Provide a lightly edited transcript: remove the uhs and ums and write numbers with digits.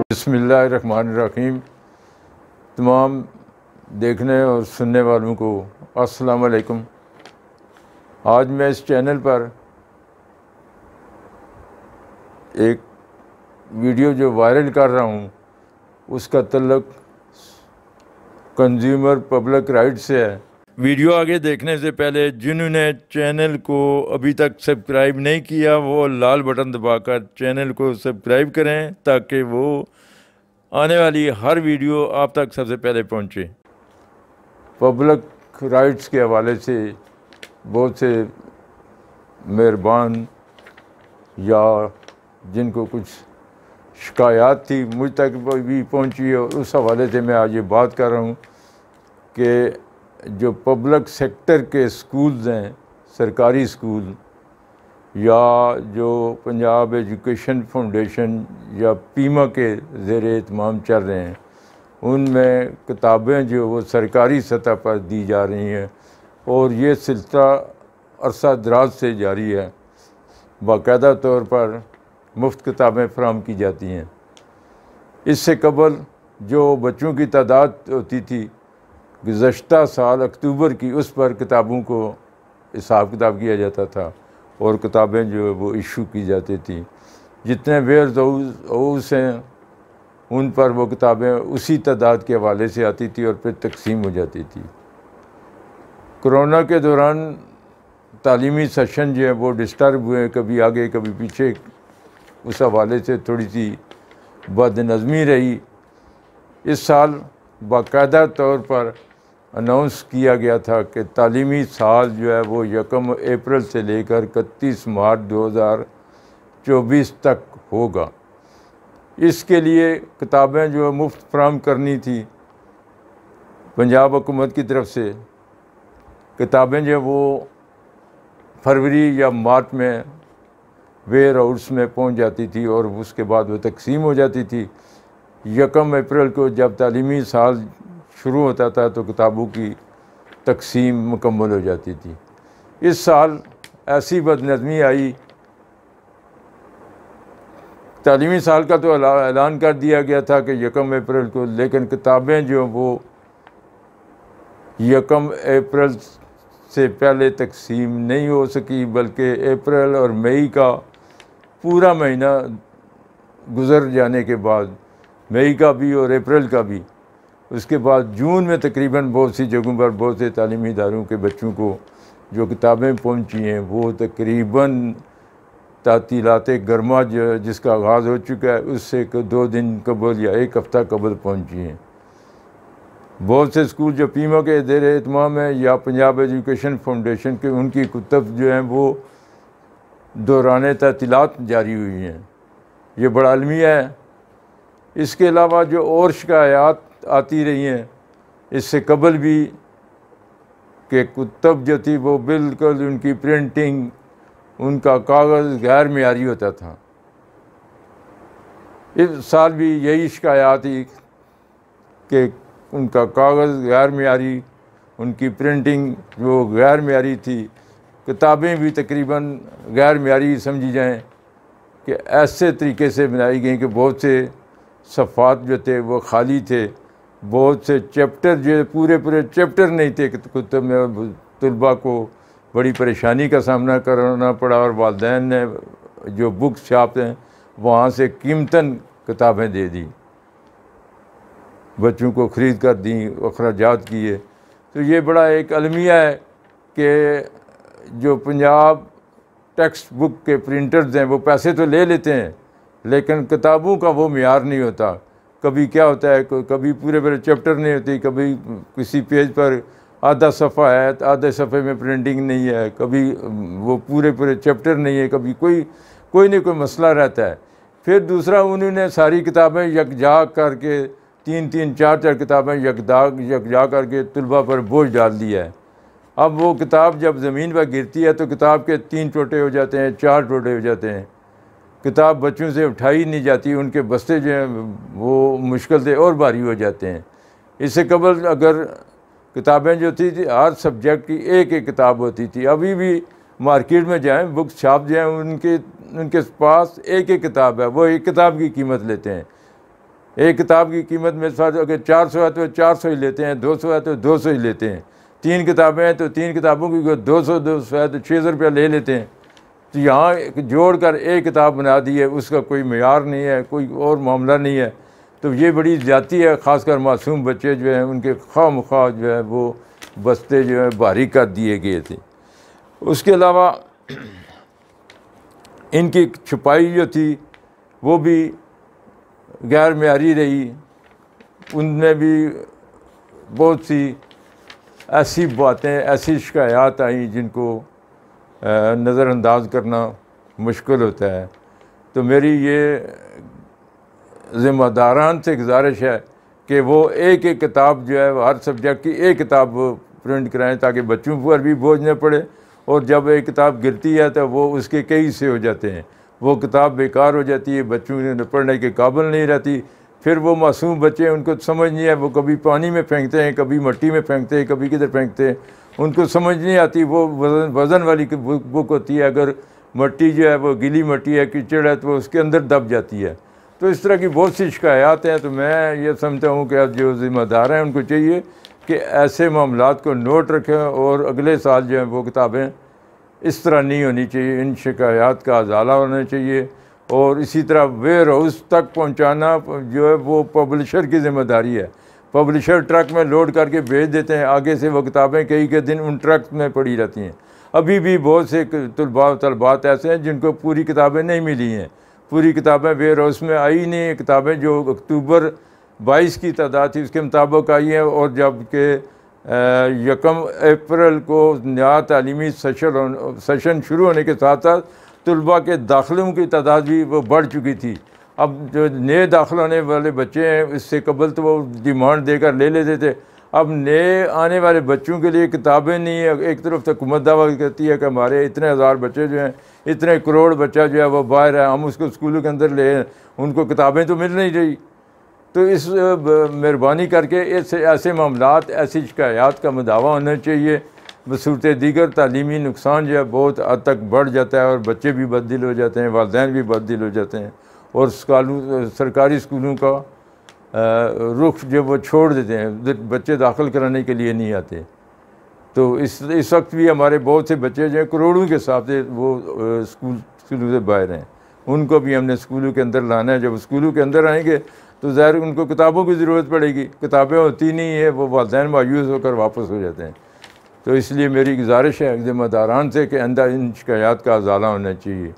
बिस्मिल्लाहिर्रहमानिर्रहीम। तमाम देखने और सुनने वालों को अस्सलाम वालेकुम। आज मैं इस चैनल पर एक वीडियो जो वायरल कर रहा हूँ उसका तल्लुक़ कंज्यूमर पब्लिक राइट्स से है। वीडियो आगे देखने से पहले जिन्होंने चैनल को अभी तक सब्सक्राइब नहीं किया वो लाल बटन दबाकर चैनल को सब्सक्राइब करें ताकि वो आने वाली हर वीडियो आप तक सबसे पहले पहुंचे। पब्लिक राइट्स के हवाले से बहुत से मेहरबान या जिनको कुछ शिकायत थी मुझ तक भी पहुंची है, उस हवाले से मैं आज ये बात कर रहा हूँ कि जो पब्लिक सेक्टर के स्कूल्स हैं, सरकारी स्कूल या जो पंजाब एजुकेशन फाउंडेशन या पीमा के ज़ेर एहतमाम चल रहे हैं, उनमें किताबें जो वो सरकारी सतह पर दी जा रही हैं और ये सिलसिला अरसा दराज से जारी है। बाकायदा तौर पर मुफ्त किताबें फराहम की जाती हैं। इससे कबल जो बच्चों की तादाद होती थी गुज़श्ता साल अक्टूबर की, उस पर किताबों को हिसाब किताब किया जाता था और किताबें जो है वो इशू की जाती थी। जितने वेयर हाउस हैं उन पर वो किताबें उसी तादाद के हवाले से आती थी और फिर तकसीम हो जाती थी। कोरोना के दौरान तालीमी सेशन जो है वो डिस्टर्ब हुए, कभी आगे कभी पीछे, उस हवाले से थोड़ी सी बदनज़मी रही। इस साल बाकायदा तौर पर अनाउंस किया गया था कि तालीमी साल जो है वो 1 अप्रैल से लेकर 31 मार्च 2024 तक होगा। इसके लिए किताबें जो है मुफ्त फराहम करनी थी पंजाब हुकूमत की तरफ से। किताबें जो वो फरवरी या मार्च में वेयर हाउस में पहुँच जाती थी और उसके बाद वो तकसीम हो जाती थी। 1 अप्रैल को जब तालीमी साल शुरू होता था तो किताबों की तकसीम मुकम्मल हो जाती थी। इस साल ऐसी बदनज़मी आई, तालीमी साल का तो ऐलान कर दिया गया था कि 1 अप्रैल को, लेकिन किताबें जो वो 1 अप्रैल से पहले तकसीम नहीं हो सकी, बल्कि अप्रैल और मई का पूरा महीना गुज़र जाने के बाद, मई का भी और अप्रैल का भी, उसके बाद जून में तकरीबन बहुत सी जगहों पर बहुत से तालीमी इदारों के बच्चों को जो किताबें पहुंची हैं वो तकरीबन तातीलात गर्मा जिसका आगाज़ हो चुका है उससे 2 दिन कबल या 1 हफ़्ता कबल पहुंची हैं। बहुत से स्कूल जो पीमा के ज़ेर एहतमाम है या पंजाब एजुकेशन फाउंडेशन के, उनकी कुतब जो हैं वो दौरान तातीलात जारी हुई हैं। ये बड़ा अलमिया है। इसके अलावा जो और शिकायत आती रही हैं इससे कबल भी कि कुतब जो थी वो बिल्कुल उनकी प्रिंटिंग, उनका कागज़ गैर मियारी होता था। इस साल भी यही शिकायत थी कि उनका कागज़ गैर मियारी, उनकी प्रिंटिंग जो गैर मियारी थी, किताबें भी तकरीबन गैर मियारी समझी जाएं कि ऐसे तरीके से बनाई गई कि बहुत से सफ़ात जो थे वो खाली थे, बहुत से चैप्टर जो पूरे चैप्टर नहीं थे कुतब में। तलबा को बड़ी परेशानी का सामना करना पड़ा और वालिदैन ने जो बुक्स छापते हैं वहाँ से कीमतन किताबें दे दी, बच्चों को ख़रीद कर दी, अखराजात किए। तो ये बड़ा एक अलमिया है कि जो पंजाब टेक्स्ट बुक के प्रिंटर्स हैं वो पैसे तो ले लेते हैं लेकिन किताबों का वो मियार नहीं होता। कभी क्या होता है, कभी पूरे चैप्टर नहीं होती, कभी किसी पेज पर आधा सफ़ा है तो आधे सफ़े में प्रिंटिंग नहीं है, कभी वो पूरे चैप्टर नहीं है, कभी कोई नहीं कोई मसला रहता है। फिर दूसरा, उन्होंने सारी किताबें यकजा करके 3-3, 4-4 किताबें यकजा करके तलबा पर बोझ डाल दिया है। अब वो किताब जब ज़मीन पर गिरती है तो किताब के 3 टोटे हो जाते हैं, 4 टोटे हो जाते हैं, किताब बच्चों से उठाई नहीं जाती, उनके बस्ते जो हैं वो मुश्किल से और भारी हो जाते हैं। इससे कबल अगर किताबें जो थी हर सब्जेक्ट की एक एक किताब होती थी। अभी भी मार्केट में जाएँ, बुक शॉप जाएँ, उनके पास एक एक किताब है, वो एक किताब की कीमत लेते हैं। एक किताब की कीमत मेरे साथ अगर 400 है तो 400 ही लेते हैं, 200 है तो 200 ही लेते हैं। 3 किताबें हैं तो 3 किताबों की 200 है तो 600 रुपया ले लेते हैं। तो यहाँ जोड़ कर एक किताब बना दी है, उसका कोई मेयार नहीं है, कोई और मामला नहीं है। तो ये बड़ी ज़्यादती है, ख़ासकर मासूम बच्चे जो हैं उनके खामखा जो है वो बस्ते जो है भारी कर दिए गए थे। उसके अलावा इनकी छपाई जो थी वो भी गैर मेयारी रही। उनमें भी बहुत सी ऐसी बातें, ऐसी शिकायत आई जिनको नज़रअंदाज करना मुश्किल होता है। तो मेरी ये ज़िम्मेदारान से गुजारिश है कि वो एक एक किताब जो है हर सब्जेक्ट की एक किताब प्रिंट कराएं, ताकि बच्चों पर भी बोझ न पड़े। और जब एक किताब गिरती है तो वो उसके कई हिस्से हो जाते हैं, वो किताब बेकार हो जाती है, बच्चों ने पढ़ने के काबिल नहीं रहती। फिर वो मासूम बच्चे, उनको समझ नहीं है, वो कभी पानी में फेंकते हैं, कभी मिट्टी में फेंकते हैं, कभी किधर फेंकते हैं, उनको समझ नहीं आती। वो वज़न वाली बुक होती है, अगर मिट्टी जो है वो गीली मिट्टी है, कीचड़ है, तो उसके अंदर दब जाती है। तो इस तरह की बहुत सी शिकायत हैं। तो मैं ये समझता हूँ कि अब जो ज़िम्मेदार हैं उनको चाहिए कि ऐसे मामलात को नोट रखें और अगले साल जो है वो किताबें इस तरह नहीं होनी चाहिए, इन शिकायत का अजाला होना चाहिए। और इसी तरह वेयर हाउस तक पहुँचाना जो है वो पब्लिशर की ज़िम्मेदारी है। पब्लिशर ट्रक में लोड करके भेज देते हैं, आगे से वो किताबें कई के दिन उन ट्रक में पड़ी रहती हैं। अभी भी बहुत से तलबात ऐसे हैं जिनको पूरी किताबें नहीं मिली हैं, पूरी किताबें वेयर हाउस में आई नहीं है। किताबें जो अक्टूबर 22 की तादाद थी उसके मुताबिक आई हैं, और जबकि 1 अप्रैल को नया तालीमी सेशन शुरू होने के साथ साथ तलबा के दाखिलों की तादाद भी वो बढ़ चुकी थी। अब जो नए दाखिल होने वाले बच्चे हैं, इससे कबल तो वो डिमांड देकर ले लेते थे। अब नए आने वाले बच्चों के लिए किताबें नहीं है। एक तरफ तो हुकूमत दावा कहती है कि हमारे इतने हज़ार बच्चे जो हैं, इतने करोड़ बच्चा जो है वो बाहर है, हम उसको स्कूलों के अंदर ले, उनको किताबें तो मिल नहीं रही। तो इस मेहरबानी करके ऐसे मामलात, ऐसी शिकायत का मुदावा होना चाहिए। बसूरत दीगर तालीमी नुकसान जो है बहुत हद तक बढ़ जाता है, और बच्चे भी बददिल हो जाते हैं, वालिदैन भी बददिल हो जाते हैं, और सरकारी स्कूलों का रुख जो वो छोड़ देते हैं, बच्चे दाखिल कराने के लिए नहीं आते। तो इस वक्त भी हमारे बहुत से बच्चे जो हैं करोड़ों के हिसाब से वो स्कूलों से बाहर हैं, उनको भी हमने स्कूलों के अंदर लाना है। जब स्कूलों के अंदर आएंगे तो ज़ाहिर उनको किताबों की ज़रूरत पड़ेगी, किताबें होती नहीं है, वो वालिदैन मायूस होकर वापस हो जाते हैं। तो इसलिए मेरी गुजारिश है ज़िम्मेदारान से कि इन शिकायत का अजाला होना चाहिए।